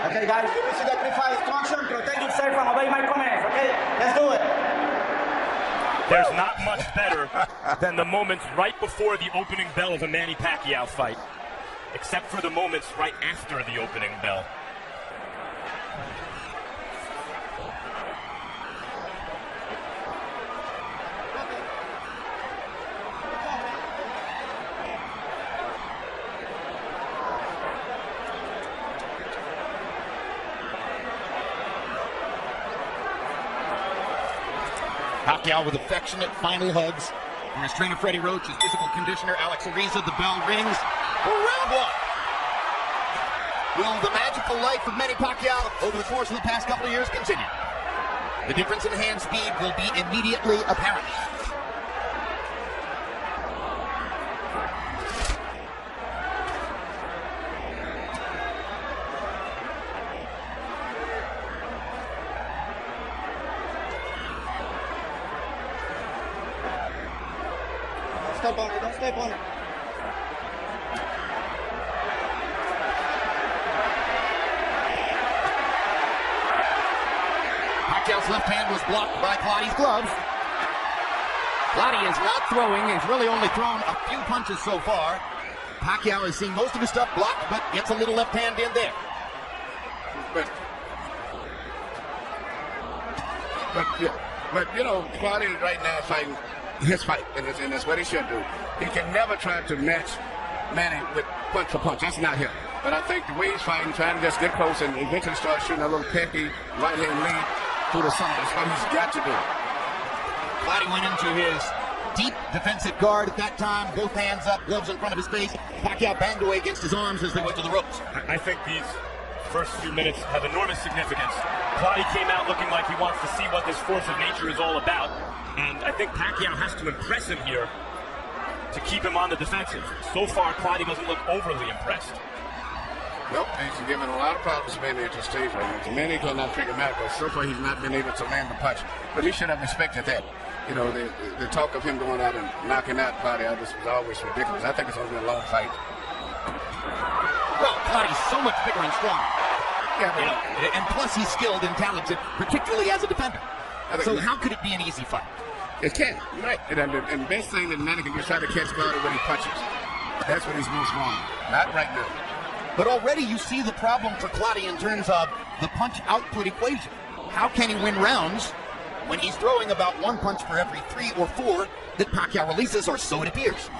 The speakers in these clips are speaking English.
Okay, guys, you will sacrifice instruction, protect yourself and obey my commands, okay? Let's do it. There's not much better than the moments right before the opening bell of a Manny Pacquiao fight, except for the moments right after the opening bell. Pacquiao with affectionate final hugs from his trainer Freddie Roach, his physical conditioner Alex Ariza. The bell rings for round one. Will the magical life of Manny Pacquiao over the course of the past couple of years continue? The difference in hand speed will be immediately apparent. Step on it, don't step on it. Pacquiao's left hand was blocked by Clottey's gloves. Clottey is not throwing. He's really only thrown a few punches so far. Pacquiao has seen most of his stuff blocked, but gets a little left hand in there. But you know, Clottey right now fighting his fight, and that's what he should do. He can never try to match Manny with punch for punch. That's not him. But I think the way he's fighting, trying to just get close and eventually start shooting a little pecky right-hand lead through the center. That's what he's got to do. Clottey went into his deep defensive guard at that time, both hands up, gloves in front of his face. Pacquiao banged away against his arms as they went to the ropes. I think these first few minutes have enormous significance. Clottey came out looking like he wants to see what this force of nature is all about. And I think Pacquiao has to impress him here to keep him on the defensive. So far, Clottey doesn't look overly impressed. Nope, he's given a lot of problems to Manny at this stage right now. Manny cannot figure him out, but so far he's not been able to land the punch. But he should have respected that. You know, the talk of him going out and knocking out Clottey was always ridiculous. I think it's going to be a long fight. Well, Clottey's so much bigger and stronger. Yeah, You know, and plus he's skilled and talented, particularly as a defender. So how could it be an easy fight? It can, right. And the best thing that Manny can do is try to catch Clottey when he punches. That's what he's most wrong. Not right now. But already you see the problem for Clottey in terms of the punch output equation. How can he win rounds when he's throwing about one punch for every 3 or 4 that Pacquiao releases, or so it appears?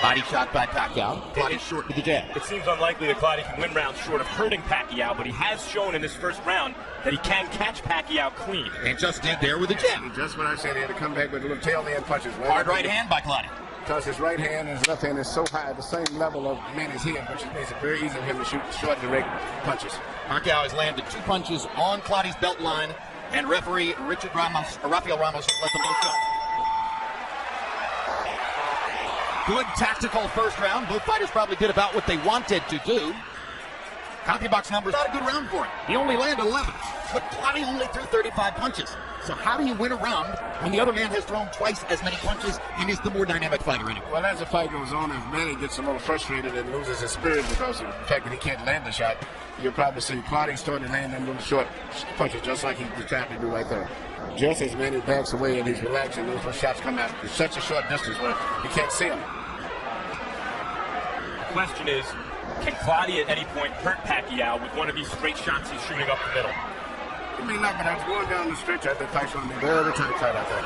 Body shot by Pacquiao. Clottey short to the jab. It seems unlikely that Clottey can win rounds short of hurting Pacquiao, but he has shown in this first round that he can catch Pacquiao clean. And just did there with a jab. Just what I said, he had to come back with a little tail end punches. Hard right hand by Clottey. Because his right hand and his left hand is so high at the same level of Manny's head, which makes it very easy for him to shoot short, direct punches. Pacquiao has landed 2 punches on Clottey's belt line, and referee Rafael Ramos let them both go. Good tactical first round. Both fighters probably did about what they wanted to do. CompuBox numbers, not a good round for him. He only landed 11, but Clottey only threw 35 punches. So how do you win a round when the other man has thrown twice as many punches and is the more dynamic fighter anyway? Well, as the fight goes on, if Manny gets a little frustrated and loses his spirit because of the fact that he can't land the shot, you'll probably see Clottey starting to land them little short punches, just like he's trying to do right there. Just as Manny backs away and he's relaxing, those little shots come out. It's such a short distance where you can't see them. The question is, can Clottey at any point hurt Pacquiao with one of these straight shots he's shooting up the middle? I mean, not, but I was going down the stretch. I think the fight's going to be very tight fight, I think.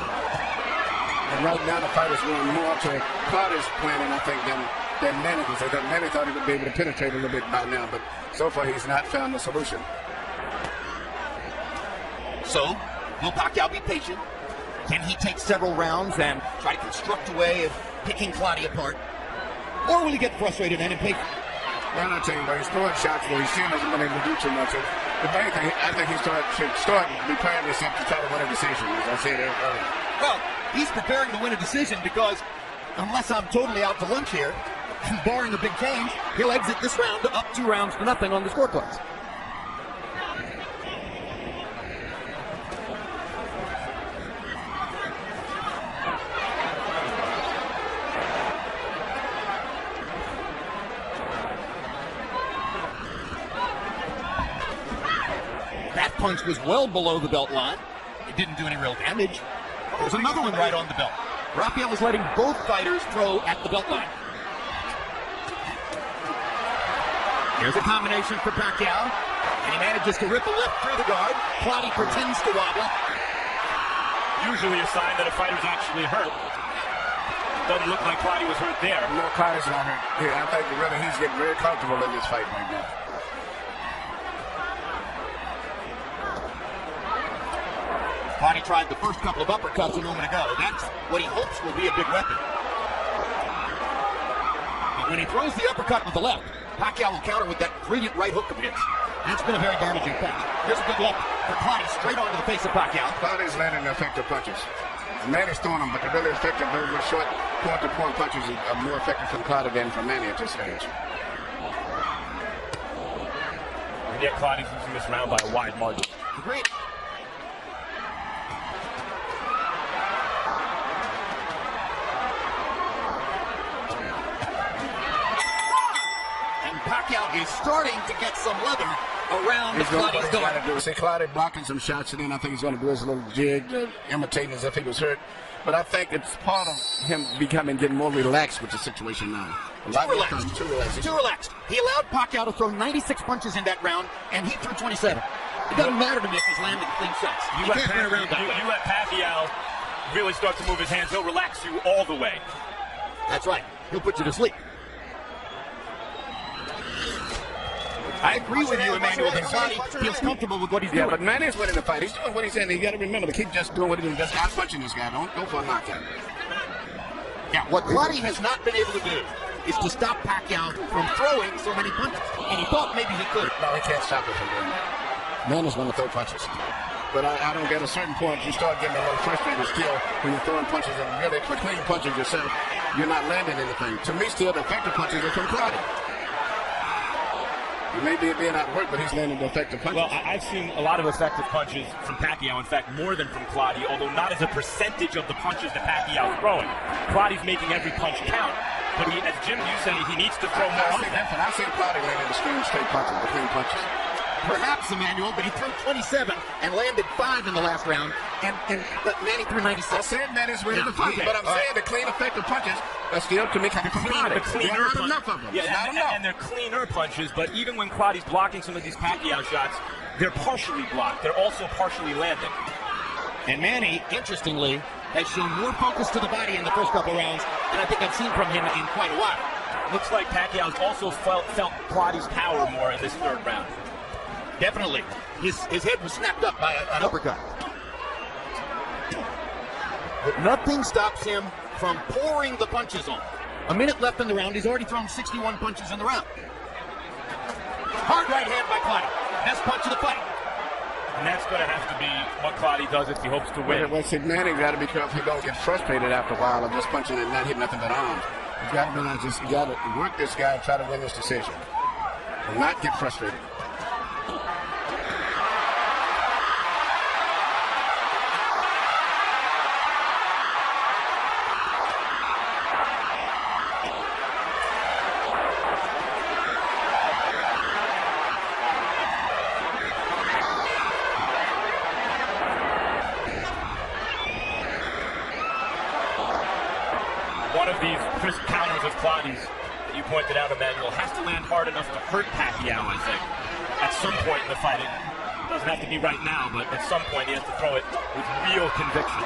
And right now the fight is going more to Clottey's planning, I think, than Manny. Because Manny thought he would be able to penetrate a little bit by now, but so far he's not found the solution. So, will Pacquiao be patient? Can he take several rounds and try to construct a way of picking Clottey apart? Or will he get frustrated and impatient? Well, I'll tell you what, he's throwing shots where he still hasn't been able to do too much. The main thing, I think he should start preparing himself to try to win a decision, as I said earlier. Well, he's preparing to win a decision because, unless I'm totally out to lunch here, and barring a big change, he'll exit this round up 2 rounds to nothing on the scorecards. punch was well below the belt line. It didn't do any real damage. There's another one right on the belt. Rafael is letting both fighters throw at the belt line. Here's a combination for Pacquiao, and he manages to rip a left through the guard. Clottey pretends to wobble. Usually a sign that a fighter's actually hurt. Doesn't look like Clottey was hurt there. No, Clottey's not hurt. Yeah, I think really he's getting very comfortable in this fight right now. Clottey tried the first couple of uppercuts a moment ago. That's what he hopes will be a big weapon. But when he throws the uppercut with the left, Pacquiao will counter with that brilliant right hook of his. That's been a very damaging punch. Here's a good look for Clottey straight onto the face of Pacquiao. Clottey's landing effective punches. Manny's throwing them, but the really effective, very short point-to-point punches are more effective from Clottey than from Manny at this stage. And yet Clottey's losing this round by a wide margin. Great. Pacquiao is starting to get some leather around Clottey's guard. See Clottey blocking some shots, and then I think he's going to do his little jig, imitating as if he was hurt. But I think it's part of him getting more relaxed with the situation now. Too relaxed. He allowed Pacquiao to throw 96 punches in that round, and he threw 27. It doesn't matter to me if he's landing clean shots. You let Pacquiao really start to move his hands, he'll relax you all the way. That's right. He'll put you to sleep. I agree with you, Emmanuel, that Clottey feels comfortable with what he's doing. Yeah, but Manny's winning the fight. He's doing what he's saying. You got to remember to keep just doing what he's doing. Just out punching this guy. Don't go for a knockout. Yeah, what Clottey has not been able to do is to stop Pacquiao from throwing so many punches. And he thought maybe he could. No, he can't stop it from doing that. Manny's going to throw punches. But I don't get a certain point. You start getting a little frustrated still when you're throwing punches and really clean punches yourself. You're not landing anything. To me, still, the effective punches are from Clottey. He may be being out of work, but he's landing the effective punches. Well, I've seen a lot of effective punches from Pacquiao, in fact, more than from Clottey, although not as a percentage of the punches that Pacquiao's throwing. Clottey's making every punch count, but as Jim, you say, he needs to throw more often. I've seen Clottey landing the straight punches, the clean punches. Perhaps, Emmanuel, but he threw 27 and landed 5 in the last round, and Manny threw 96. I said Manny's ready to fight, but I'm saying the clean, effective punches are still, to me, coming from Clottey. The cleaner not enough of them. Yeah, and they're cleaner punches, but even when Clottey's blocking some of these Pacquiao shots, they're partially blocked. They're also partially landing. And Manny, interestingly, has shown more focus to the body in the first couple rounds than I think I've seen from him in quite a while. Looks like Pacquiao's also felt Clottey's power more in this third round. Definitely. His head was snapped up by an uppercut. But nothing stops him from pouring the punches on. A minute left in the round. He's already thrown 61 punches in the round. Hard right hand by Clottey. Best punch of the fight. And that's going to have to be what Clottey does if he hopes to win. Well, see, Manny got to be careful he don't get frustrated after a while of just punching and not hitting nothing but arms. You got to realize this. You got to work this guy and try to win this decision, and not get frustrated. One of these crisp counters of Clottey's that you pointed out, Emmanuel, has to land hard enough to hurt Pacquiao, I think, at some point in the fight. It doesn't have to be right now, but at some point he has to throw it with real conviction.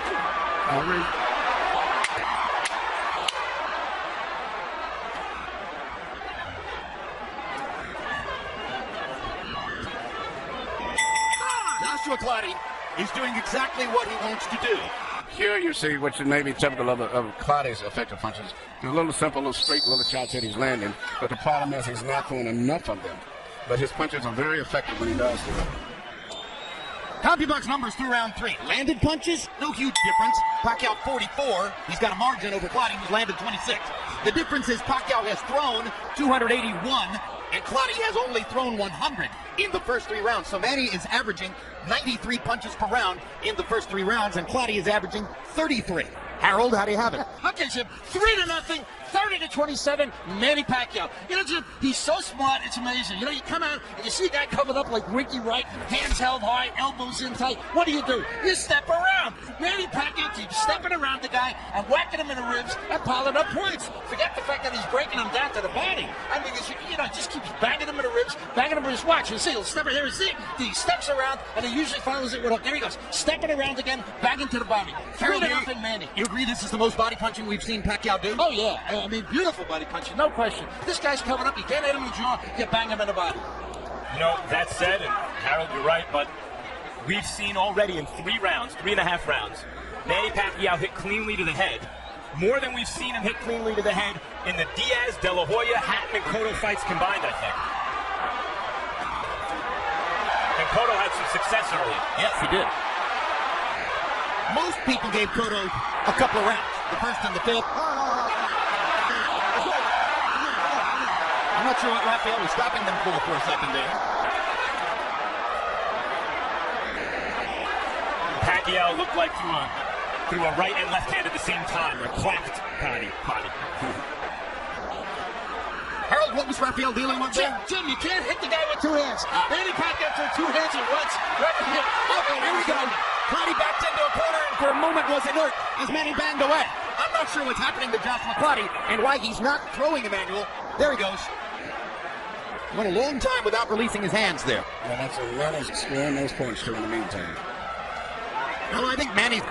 Joshua Clottey is doing exactly what he wants to do. Here you see what may be typical of Clottey's effective punches. They're a little simple, little straight, little shots that he's landing. But the problem is he's not throwing enough of them. But his punches are very effective when he does do it. CompuBox numbers through round 3. Landed punches, no huge difference. Pacquiao 44. He's got a margin over Clottey, who's landed 26. The difference is Pacquiao has thrown 281, and Clottey has only thrown 100 in the first 3 rounds. So Manny is averaging 93 punches per round in the first 3 rounds, and Clottey is averaging 33. Harold, how do you have it? Okay, Chip, 3-0, 30-27, Manny Pacquiao. You know, Jim, he's so smart, it's amazing. You know, you come out and you see a guy covered up like Ricky Wright, hands held high, elbows in tight. What do? You step around. Manny Pacquiao keeps stepping around the guy and whacking him in the ribs and piling up points. Forget the fact that he's breaking him down to the body. I mean, you know, just keeps banging him in the ribs, banging him in his watch. You see, he'll step here and see. He steps around and he usually follows it with a, there he goes, stepping around again, banging to the body. 3-0 Manny. You agree this is the most body punching we've seen Pacquiao do? Oh, yeah. I mean, beautiful body punching, no question. This guy's coming up, you can't hit him in the jaw, you bang him in the body. You know, that said, and Harold, you're right, but we've seen already in 3.5 rounds, Manny Pacquiao hit cleanly to the head, more than we've seen him hit cleanly to the head in the Diaz, De La Hoya, Hatton, and Cotto fights combined, I think. And Cotto had some success early. Yes, he did. Most people gave Cotto a couple of rounds, the first and the fifth. I'm not sure what Rafael was stopping them for a second there. Pacquiao looked like threw a right and left hand at the same time, or clapped Clottey. Harold, what was Rafael dealing with there? Jim, you can't hit the guy with two hands. Manny Pacquiao threw 2 hands at once. Okay, here we go. Clottey backed into a corner and for a moment was inert as Manny banged away. I'm not sure what's happening to Joshua Clottey and why he's not throwing Emmanuel. There he goes. Went a long time without releasing his hands there. Well, that's a lot of squaring those points too in the meantime. Well, I think Manny's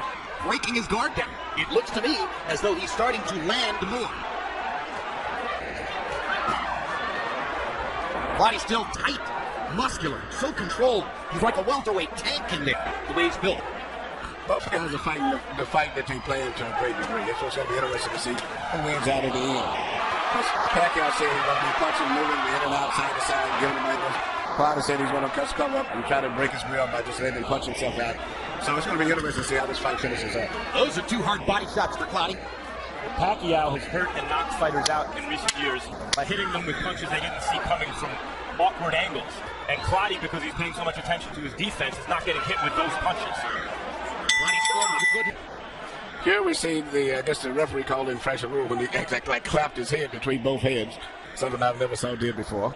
breaking his guard down. It looks to me as though he's starting to land more. Body's still tight, muscular, so controlled. He's like a welterweight tank in there, the way he's built. Both guys are fighting the fight that they play to a great degree. It's going to be interesting to see who wins out at the end. Pacquiao said he's going to be punching, moving in and out, side to side, giving him angles. Clottey said he's going to come up and try to break his grill by just letting him punch himself out. So it's going to be interesting to see how this fight finishes up. Those are 2 hard body shots for Clottey. Pacquiao has hurt and knocked fighters out in recent years by hitting them with punches they didn't see coming from awkward angles. And Clottey, because he's paying so much attention to his defense, is not getting hit with those punches. Clottey scored with a good... Here we see I guess the referee called in fresh rule when he exactly like clapped his head between both heads. Something I've never saw did before.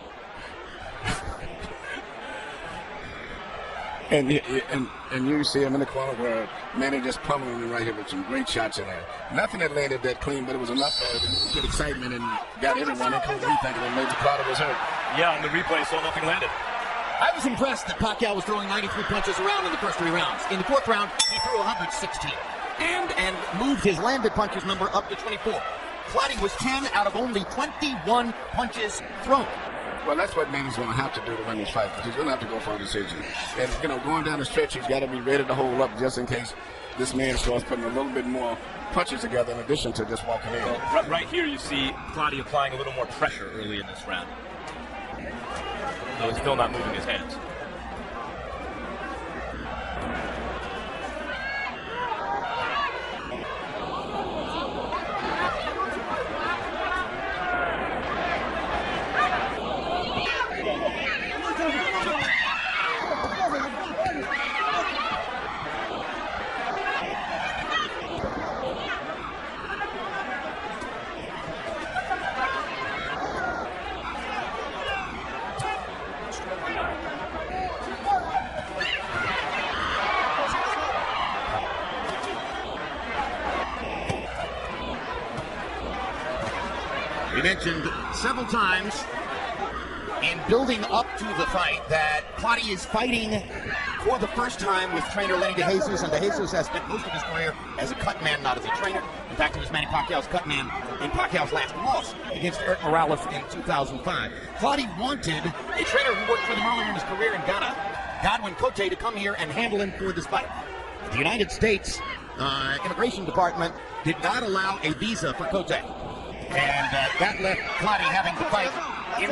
And you see him in the corner where Manny just pummeling him right here with some great shots in there. Nothing that landed that clean, but it was enough to get excitement and got everyone, including me, thinking that maybe Clottey was hurt. Yeah, on the replay, so nothing landed. I was impressed that Pacquiao was throwing 93 punches around in the first 3 rounds. In the 4th round, he threw 116 and moved his landed punches number up to 24. Clottey was 10 out of only 21 punches thrown. Well, that's what Manny's going to have to do to win this fight, because he's going to have to go for a decision. And, you know, going down the stretch, he's got to be ready to hold up just in case this man starts putting a little bit more punches together in addition to just walking in. Well, right here you see Clottey applying a little more pressure early in this round. Though he's still not moving his hands. We mentioned several times in building up to the fight that Clottey is fighting for the first time with trainer Lenny DeJesus, and DeJesus has spent most of his career as a cut man, not as a trainer. In fact, he was Manny Pacquiao's cut man in Pacquiao's last loss against Eric Morales in 2005. Clottey wanted a trainer who worked for him earlier in his career in Ghana, Godwin Clottey, to come here and handle him for this fight. The United States Immigration Department did not allow a visa for Clottey. And that left Clottey having to fight in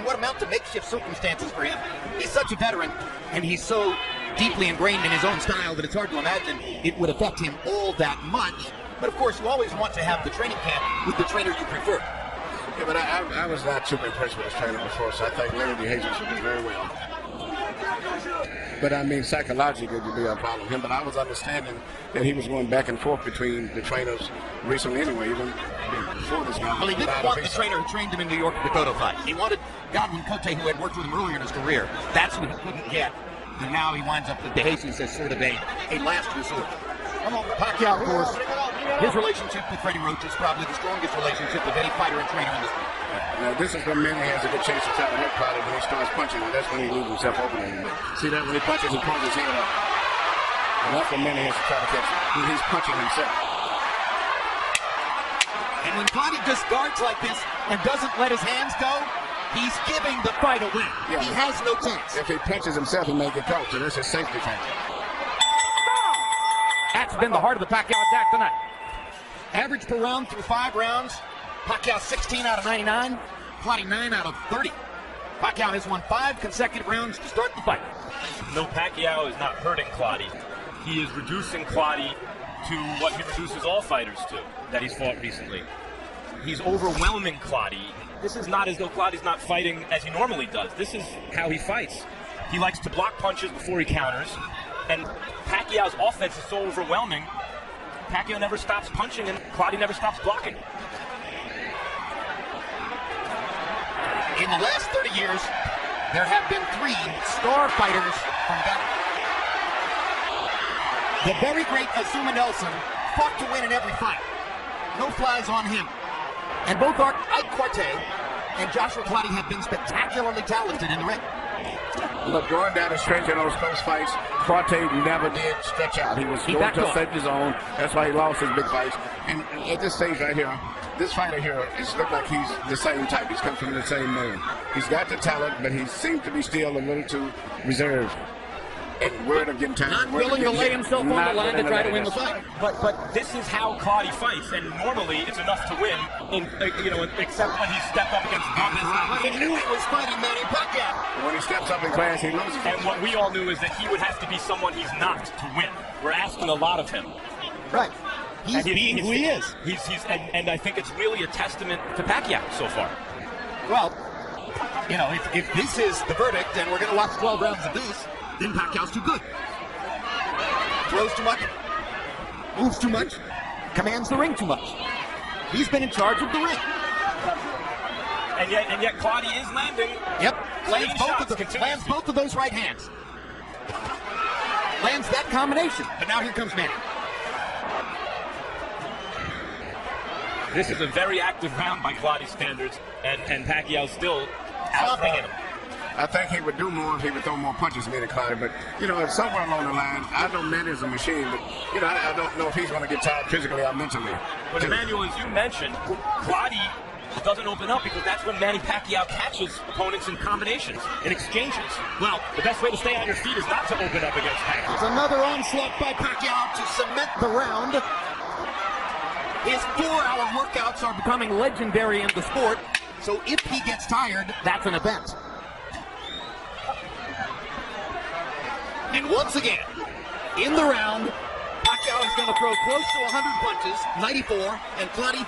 what amount to makeshift circumstances for him. He's such a veteran, and he's so deeply ingrained in his own style that it's hard to imagine it would affect him all that much. But of course, you always want to have the training camp with the trainer you prefer. Yeah, but I was not super impressed with his trainer before, so I think Lenny DeJesus will do very well. But I mean, psychologically, it would be a problem with him. But I was understanding that he was going back and forth between the trainers recently anyway, even before this guy. Well, he didn't want the trainer who trained him in New York to go to fight. He wanted Clottey, who had worked with him earlier in his career. That's what he couldn't get. And now he winds up with De Jesus as sort of a last resort. Pacquiao, of course, his relationship with Freddie Roach is probably the strongest relationship of any fighter and trainer in this sport. Now, this is when Manny has a good chance to try to hit Clottey when he starts punching, and that's when he leaves himself open a little bit. See that? When he punches, he pulls his head up. And that's when Manny has to try to catch him. When he's punching himself. And when Clottey just guards like this and doesn't let his hands go, he's giving the fight away. Yeah. He has no chance. If he punches himself, he may get caught, so that's his safety factor. That's been the heart of the Pacquiao attack tonight. Average per round through 5 rounds. Pacquiao 16 out of 99. Clottey 9 out of 30. Pacquiao has won 5 consecutive rounds to start the fight. No, Pacquiao is not hurting Clottey. He is reducing Clottey to what he reduces all fighters to that he's fought recently. He's overwhelming Clottey. This is not as though Clottey's not fighting as he normally does. This is how he fights. He likes to block punches before he counters, and Pacquiao's offense is so overwhelming, Pacquiao never stops punching and Clottey never stops blocking. In the last 30 years, there have been 3 star fighters from Ghana. The very great Azuma Nelson fought to win in every fight. No flies on him. And both Ike Quartey and Joshua Clottey have been spectacularly talented in the ring. Look, going down the stretch in those close fights, Clottey never did stretch out. He was going to safety zone. That's why he lost his big fights. And at this stage right here, this fighter here, it looks like he's the same type. He's come from the same man. He's got the talent, but he seems to be still a little too reserved. And word of getting tired. Not willing to lay himself on the line to try to win the fight. But this is how Clottey fights, and normally it's enough to win. Except when he stepped up against He knew he was fighting Manny Pacquiao. When he steps up in class, he loses. And what we all knew is that he would have to be someone he's not to win. We're asking a lot of him. Right. He's being who he is. And I think it's really a testament to Pacquiao so far. Well, if this is the verdict and we're going to watch 12 rounds of this, then Pacquiao's too good. Throws too much, moves too much, commands the ring too much. He's been in charge of the ring. And yet Clottey is landing. Yep, lands both of those right hands. Lands that combination. But now here comes Manny. This is a very active round by Clottey standards, and Pacquiao still outplaying him. I think he would do more if he would throw more punches than Clottey, but, if somewhere along the line, I know Manny is a machine, but, I don't know if he's going to get tired physically or mentally. But, Emmanuel, as you mentioned, Clottey doesn't open up because that's when Manny Pacquiao catches opponents in combinations, in exchanges. Well, the best way to stay on your feet is not to open up against Pacquiao. It's another onslaught by Pacquiao to cement the round. His 4-hour workouts are becoming legendary in the sport, so if he gets tired, that's an event. And once again, in the round, Pacquiao is going to throw close to 100 punches, 94, and Clottey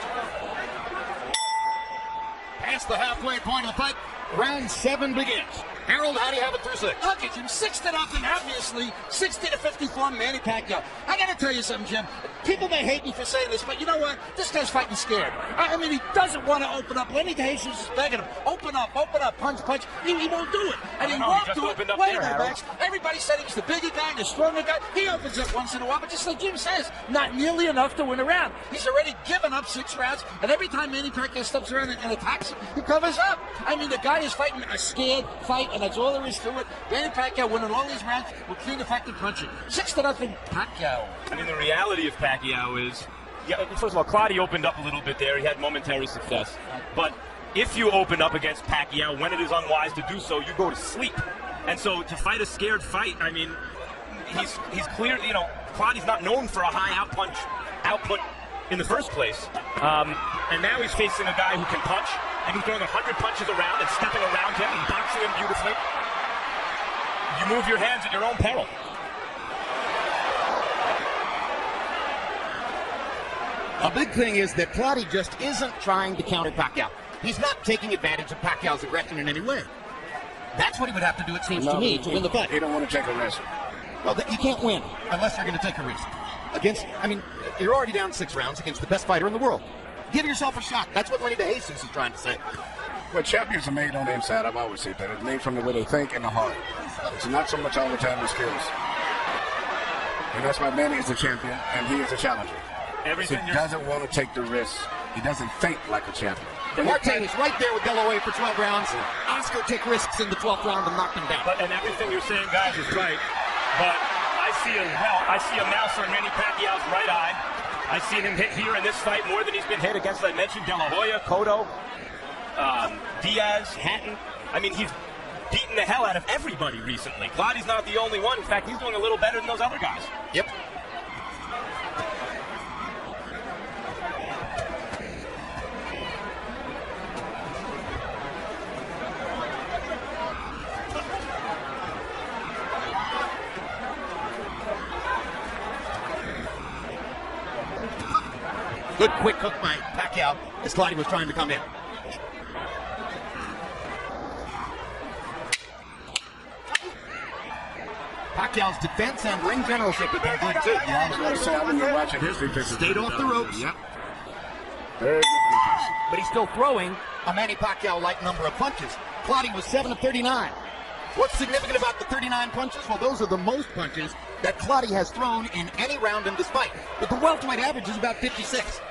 past the halfway point of the fight. Round 7 begins. Harold, how do you have it through 6? Okay, Jim, 6-0, obviously. 60-54, Manny Pacquiao. I got to tell you something, Jim. People may hate me for saying this, but you know what? This guy's fighting scared. I mean, he doesn't want to open up. Lenny DeJesus is begging him, open up, punch. He won't do it. And he won't do it. Wait a minute, Max. Everybody said he was the bigger guy, the stronger guy. He opens up once in a while, but just like Jim says, not nearly enough to win a round. He's already given up 6 rounds, and every time Manny Pacquiao steps around and attacks him, he covers up. I mean, the guy is fighting a scared fight, and that's all there is to it. Manny Pacquiao winning all these rounds with clean, effective punching. 6-0, Pacquiao. I mean, the reality of Pacquiao is, first of all, Clottey opened up a little bit there. He had momentary success. But if you open up against Pacquiao, when it is unwise to do so, you go to sleep. And so to fight a scared fight, I mean, he's clear, Clottey's not known for a high output in the first place. And now he's facing a guy who can punch, and he's throwing 100 punches around and stepping around him and boxing him beautifully. You move your hands at your own peril. A big thing is that Clottey just isn't trying to counter Pacquiao. He's not taking advantage of Pacquiao's aggression in any way. That's what he would have to do, it seems to me, to win the fight. He don't want to take a risk. Well, you can't win unless you're going to take a risk. You're already down 6 rounds against the best fighter in the world. Give yourself a shot. That's what Lenny DeJesus is trying to say. Well, champions are made on the inside. I've always said that. It's made from the way they think and the heart. It's not so much all the time the skills. And that's why Manny is a champion, and he is a challenger. He doesn't want to take the risk. He doesn't think like a champion. Marte is right there with De La Hoya for 12 rounds. Oscar take risks in the 12th round and knock him down. And everything you're saying, guys, is right. But I see a mouse on Manny Pacquiao's right eye. I've seen him hit here in this fight more than he's been hit against, I mentioned, De La Hoya, Cotto, Diaz, Hatton. I mean, he's beaten the hell out of everybody recently. Clottey's not the only one. In fact, he's doing a little better than those other guys. Yep. Good quick hook by Pacquiao as Clottey was trying to come in. Pacquiao's defense and ring generalship have been good too. Yeah, I was going to say, I've been watching his defense. Stayed off the ropes. Yep. Very good defense. But he's still throwing a Manny Pacquiao-like number of punches. Clottey was 7 of 39. What's significant about the 39 punches? Well, those are the most punches that Clottey has thrown in any round in this fight. But the welterweight average is about 56.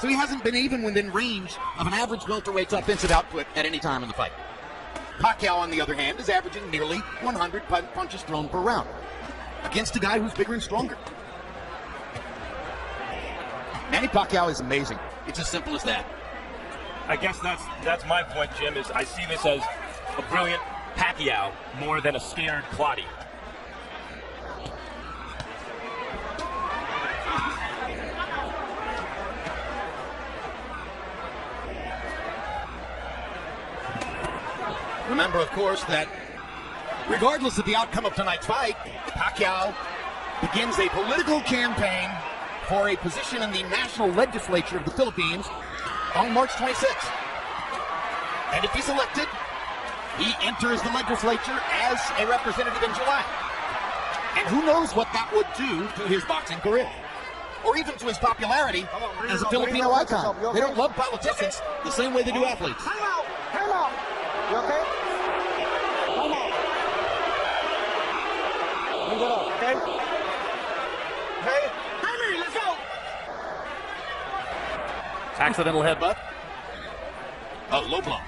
So he hasn't been even within range of an average welterweight's offensive output at any time in the fight. Pacquiao, on the other hand, is averaging nearly 100 punches thrown per round against a guy who's bigger and stronger. Manny Pacquiao is amazing. It's as simple as that. I guess that's my point, Jim, is I see this as a brilliant Pacquiao more than a scared Clottey. Remember, of course, that regardless of the outcome of tonight's fight, Pacquiao begins a political campaign for a position in the national legislature of the Philippines on March 26th. And if he's elected, he enters the legislature as a representative in July. And who knows what that would do to his boxing career, or even to his popularity as a Filipino icon. They don't love politicians the same way they do athletes. Time out! Time out! You okay? Time out. You get up, okay? Okay? Henry, let's go! Accidental headbutt. Oh, low blow.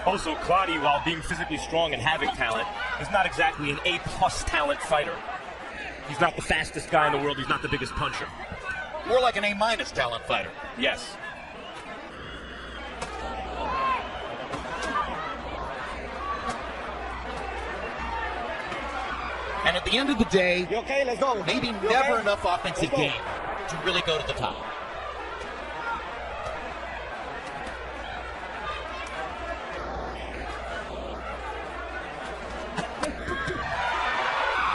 Also, Clottey, while being physically strong and having talent, is not exactly an A-plus talent fighter. He's not the fastest guy in the world. He's not the biggest puncher. More like an A-minus talent fighter. Yes. And at the end of the day, You okay? Let's go. maybe You never okay? enough offensive game to really go to the top.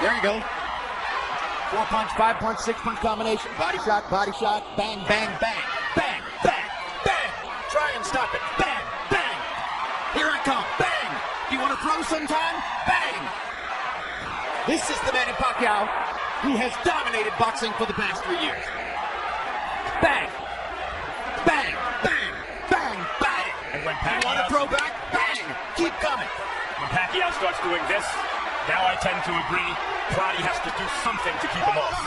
There you go. 4-punch, 5-punch, 6-punch combination. Body shot, bang, bang, bang. Bang, bang, bang. Try and stop it. Bang, bang. Here I come. Bang. Do you want to throw sometime? Bang. This is the Manny Pacquiao who has dominated boxing for the past 3 years. Bang. Bang, bang, bang, bang. And when You want to throw back? Bang. Keep coming. When Pacquiao starts doing this, now I tend to agree Clottey has to do something to keep him off.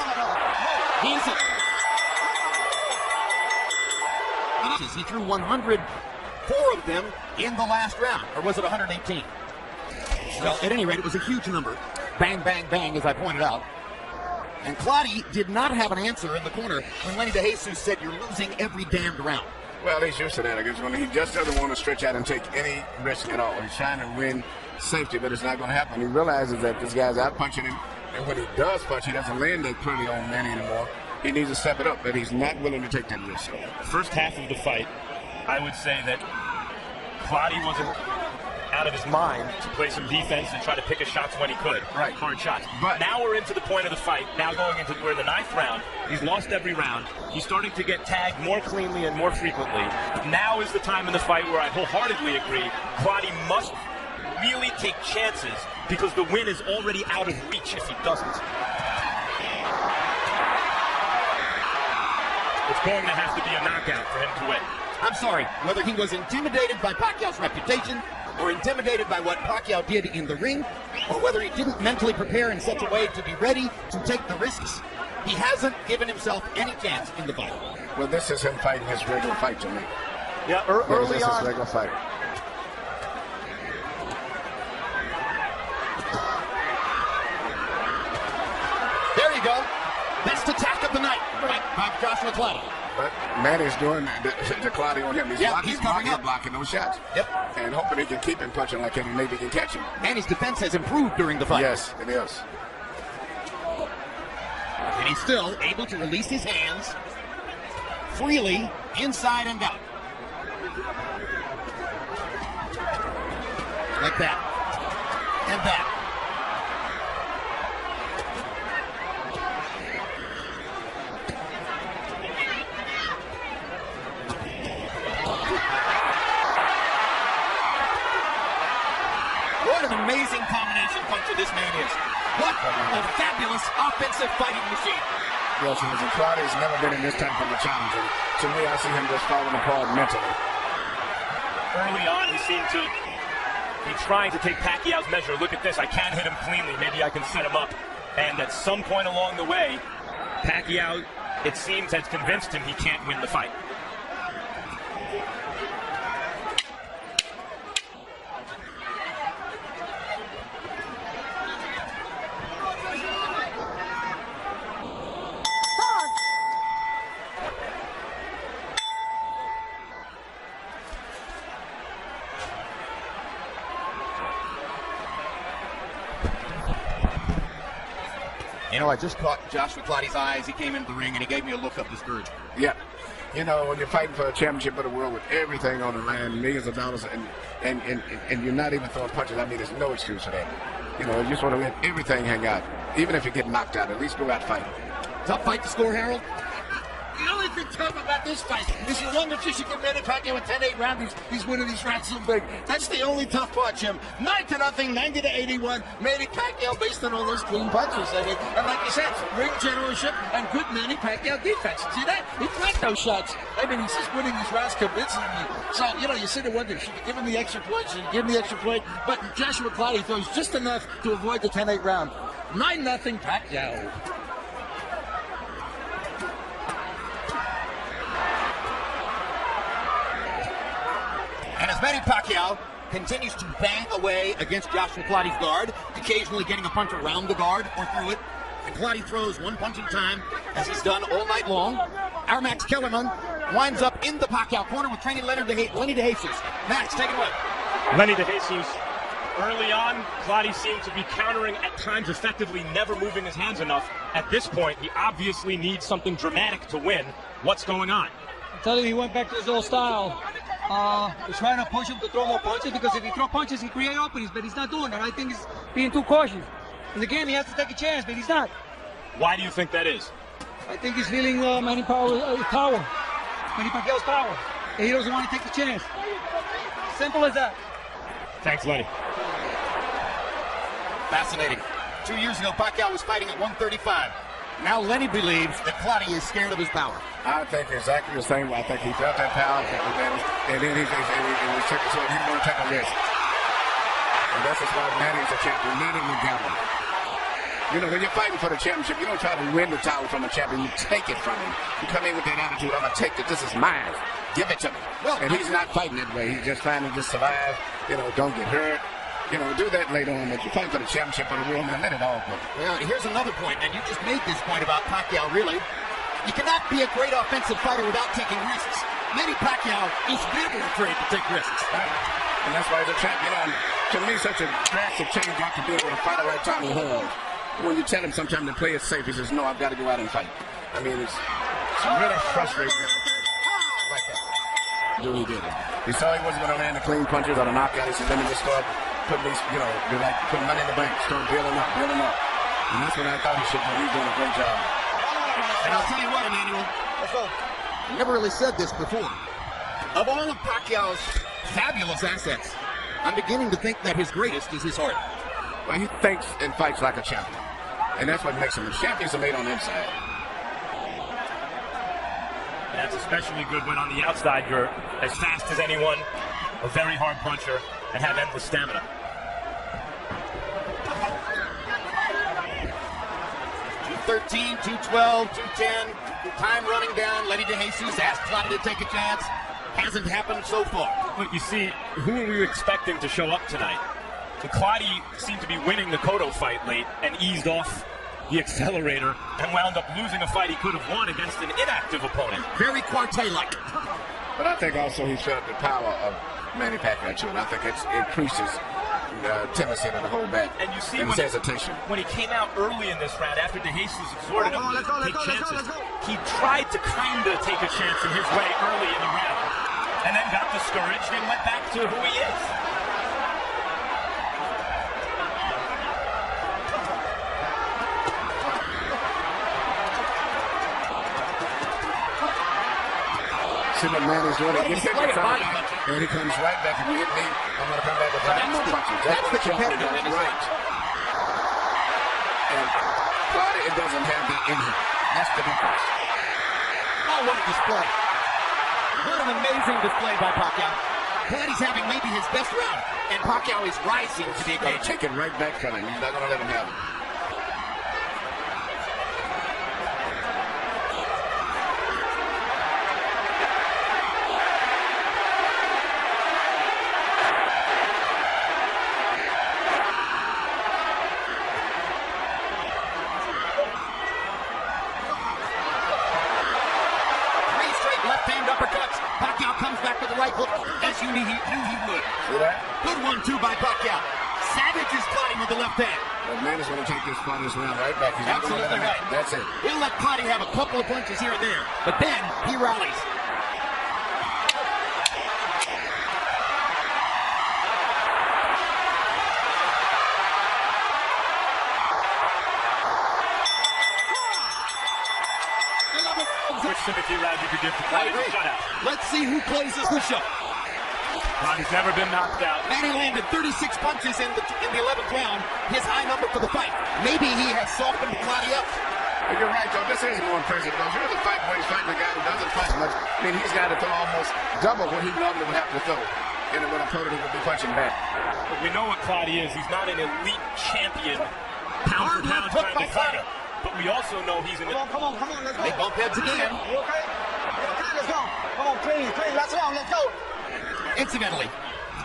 He threw 104 of them in the last round. Or was it 118? Well, at any rate, it was a huge number. Bang, bang, bang, as I pointed out. And Clottey did not have an answer in the corner when Lenny DeJesus said, "You're losing every damned round." Well, he's used to that. I guess when he just doesn't want to stretch out and take any risk at all. He's trying to win safety, but it's not going to happen. He realizes that this guy's out punching him, and when he does punch, he doesn't land that clearly on Manny anymore. He needs to step it up, but he's not willing to take that risk. First half of the fight, I would say that Clottey wasn't out of his mind to play some defense and try to pick his shots when he could. Right. Hard shots. But now we're into the point of the fight. Now we're in the 9th round. He's lost every round. He's starting to get tagged more cleanly and more frequently. Now is the time in the fight where I wholeheartedly agree Clottey must really take chances because the win is already out of reach if he doesn't. It's going to have to be a knockout for him to win. I'm sorry, whether he was intimidated by Pacquiao's reputation or intimidated by what Pacquiao did in the ring, or whether he didn't mentally prepare in such a way to be ready to take the risks, he hasn't given himself any chance in the fight. well, this is him fighting his regular fight to me. Yeah, This early is his on. regular fight. There you go. Best attack of the night by Joshua Clottey. But Manny's doing the Clottey on him. He's covering up. blocking those shots. Yep. And hoping he can keep him punching like him and maybe can catch him. And his defense has improved during the fight. Yes, it is. And he's still able to release his hands freely inside and out. Like that. And that. What an amazing combination puncher this man is. What a fabulous offensive fighting machine. Yes, and Clottey's never been in this type of a challenge. And to me, I see him just falling apart mentally. Early on, he seemed to be trying to take Pacquiao's measure. Look at this. I can't hit him cleanly. Maybe I can set him up. And at some point along the way, Pacquiao, it seems, has convinced him he can't win the fight. You know, I just caught Joshua Clottey's eyes. He came into the ring and he gave me a look of discouragement. Yeah. You know, when you're fighting for a championship of the world with everything on the line, millions of dollars, and you're not even throwing punches, I mean, there's no excuse for that. You know, you just want to let everything hang out. Even if you get knocked out, at least go out fighting. Tough fight to score, Harold. The only thing tough about this fight is you wonder if you should get Manny Pacquiao in 10-8 rounds. He's winning these rounds so big. That's the only tough part, Jim. 9-0, 90-81. Manny Pacquiao based on all those clean punches. I mean, and like you said, ring generalship and good Manny Pacquiao defense. See that? He blocked those shots. I mean, he's just winning these rounds convincingly. So, you know, you sit and wonder, should you give him the extra point? Should you give him the extra point? But Joshua Clottey throws just enough to avoid the 10-8 round. 9-0 Pacquiao. And as Manny Pacquiao continues to bang away against Joshua Clottey's guard, occasionally getting a punch around the guard or through it, and Clottey throws one punch at a time, as he's done all night long, our Max Kellerman winds up in the Pacquiao corner with training Lenny DeJesus. Max, take it away. Lenny DeJesus, early on, Clottey seemed to be countering at times effectively, never moving his hands enough. At this point, he obviously needs something dramatic to win. What's going on? I tell you, he went back to his old style. He's trying to push him to throw more punches because if he throws punches, he create openings, but he's not doing that. I think he's being too cautious. In the game, he has to take a chance, but he's not. Why do you think that is? I think he's feeling Manny Pacquiao's power. And he doesn't want to take the chance. Simple as that. Thanks, Lenny. Fascinating. 2 years ago, Pacquiao was fighting at 135. Now Lenny believes that Clottey is scared of his power. I think exactly the same way. I think he felt that power, and then he took it, so he didn't want to take a risk. And that's just why Manny's a champion, leading the gamble. You know, when you're fighting for the championship, you don't try to win the title from a champion. You take it from him. You come in with that attitude, I'm going to take it. This is mine. Give it to me. Well, and he's not fighting that way. He's just trying to just survive, you know, don't get hurt. You know, do that later on, but you're fighting for the championship of the world, man, let it all go. Well, here's another point, and you just made this point about Pacquiao, really. You cannot be a great offensive fighter without taking risks. Manny Pacquiao is never afraid to take risks. Right. And that's why he's a champion. You know, to me, such a drastic change got to be able to fight the right time and hold. When you tell him sometimes to play it safe, he says, no, I've got to go out and fight. I mean, it's really frustrating. Like that. Do he did it. He saw he wasn't going to land the clean punches or the knockout. He said, let me just start putting these, they're like putting money in the bank, start building up. And that's what I thought he should do. He's doing a great job. And I'll tell you what, Emmanuel, Let's go. I never really said this before. Of all of Pacquiao's fabulous assets, I'm beginning to think that his greatest is his heart. Well, he thinks and fights like a champion. And that's what makes him. Champions are made on the inside. That's especially good when on the outside you're as fast as anyone, a very hard puncher, and have endless stamina. $213, $212, $210. Time running down. Lenny DeJesus asked Clottey to take a chance. Hasn't happened so far. But you see, who are we expecting to show up tonight? So Clottey seemed to be winning the Cotto fight late and eased off the accelerator and wound up losing a fight he could have won against an inactive opponent. Very Quartet-like. But I think also he felt the power of Manny Pacquiao too, and I think it increases tendency to hold back. And you see his hesitation. When he came out early in this round, after DeJesus exhorted him to take chances, he tried to kind of take a chance in his way early in the round, and then got discouraged and went back to who he is. See what Manny's doing. He gets hit with body punch, and he comes right back. If you hit me, I'm going to come back with five more punches. That's the competitor in his right. And Clottey, it doesn't have that in him. That's the difference. Oh, what a display. What an amazing display by Pacquiao. Clottey's having maybe his best round, and Pacquiao is rising to the occasion. Take it right back from him. He's not going to let him have it. Left-hand uppercuts. Pacquiao comes back with the right hook, as you knew he would. See that? Good 1-2 by Pacquiao. Savage is Clottey with the left hand. But Manny's going to take this fight this round right back. He's not going to let him have it. That's it. He'll let Clottey have a couple of punches here and there, but then he rallies. Which sympathy round you could give to Clottey for shutout? Let's see who closes the show. Clottey's never been knocked out. Manny landed 36 punches in the 11th round, his high number for the fight. Maybe he has softened Clottey up. But you're right, Joe. This is more impressive because here's a fight where he's fighting a guy who doesn't fight much. I mean, he's got to throw almost double what he normally would have to throw. And when an opponent would be punching back. But we know what Clottey is. He's not an elite champion, pound for pound kind of fighter. But we also know he's an... Come on, let's go. They bump heads again. You okay? You okay? Let's go. Come on, clean. Let's go. Incidentally,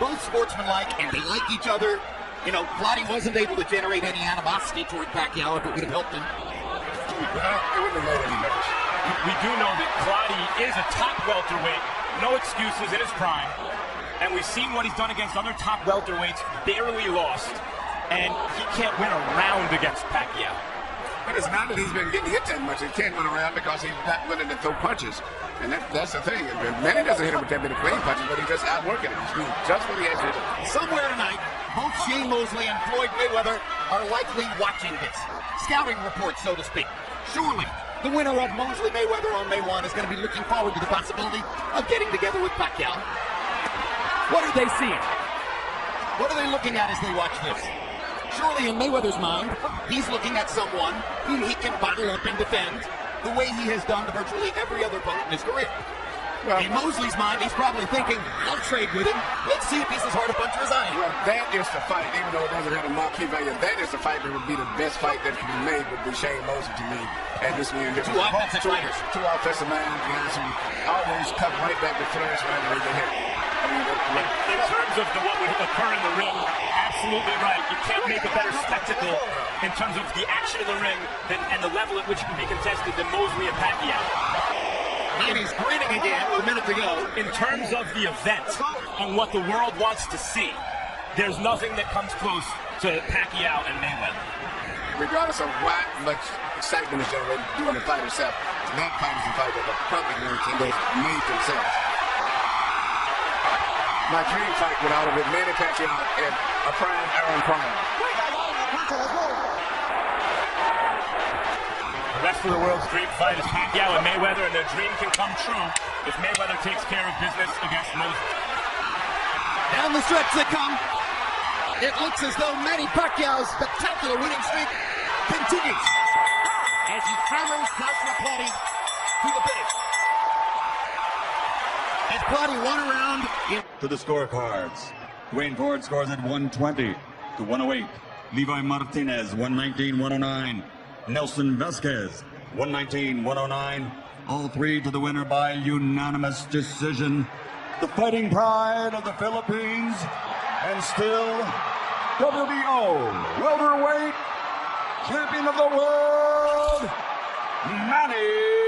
both sportsmanlike and they like each other. You know, Clottey wasn't able to generate any animosity toward Pacquiao if it would have helped him. It wouldn't have made any difference. We do know that Clottey is a top welterweight, no excuses in his prime, and we've seen what he's done against other top welterweights, barely lost, and he can't win a round against Pacquiao. But it's not that he's been getting hit that much. He can't run around because he's not willing to throw punches. And that's the thing. Manny doesn't hit him with that many clean punches, but he's just outworking him. He's doing just what he has to do. Somewhere tonight, both Shane Mosley and Floyd Mayweather are likely watching this. Scouting report, so to speak. Surely, the winner of Mosley Mayweather on May 1 is going to be looking forward to the possibility of getting together with Pacquiao. What are they seeing? What are they looking at as they watch this? Surely in Mayweather's mind, he's looking at someone whom he can bottle up and defend the way he has done to virtually every other opponent in his career. Well, in Mosley's mind, he's probably thinking, I'll trade with him. Let's see if he's as hard a puncher as I am. Well, that is the fight, even though it doesn't have a marquee value. That is the fight that would be the best fight that can be made, would be Shane Mosley to me. And this means two offensive fighters. Two offensive minds, guys who always cut right back to flourish whenever they get hit. I mean, in terms of what would occur in the ring, absolutely right. You can't make a better spectacle in terms of the action in the ring and the level at which it can be contested than Mosley and Pacquiao. And he's grinning again with a minute to go. In terms of the event and what the world wants to see, there's nothing that comes close to Pacquiao and Mayweather. Regardless of what much excitement is generated during the fight itself, that fight is a fight that the public wants and they've made themselves. my dream fight without of it. Manny Pacquiao and a prime Aaron Prime. The rest of the world's dream fight is Pacquiao and Mayweather, and their dream can come true if Mayweather takes care of business against Moses. Down the stretch they come. It looks as though Manny Pacquiao's spectacular winning streak continues as he hammers Joshua Clottey to the finish. As Clottey won around to the scorecards. Dwayne Ford scores at 120 to 108. Levi Martinez 119-109. Nelson Vasquez 119-109. All three to the winner by unanimous decision. The fighting pride of the Philippines, and still WBO welterweight champion of the world, Manny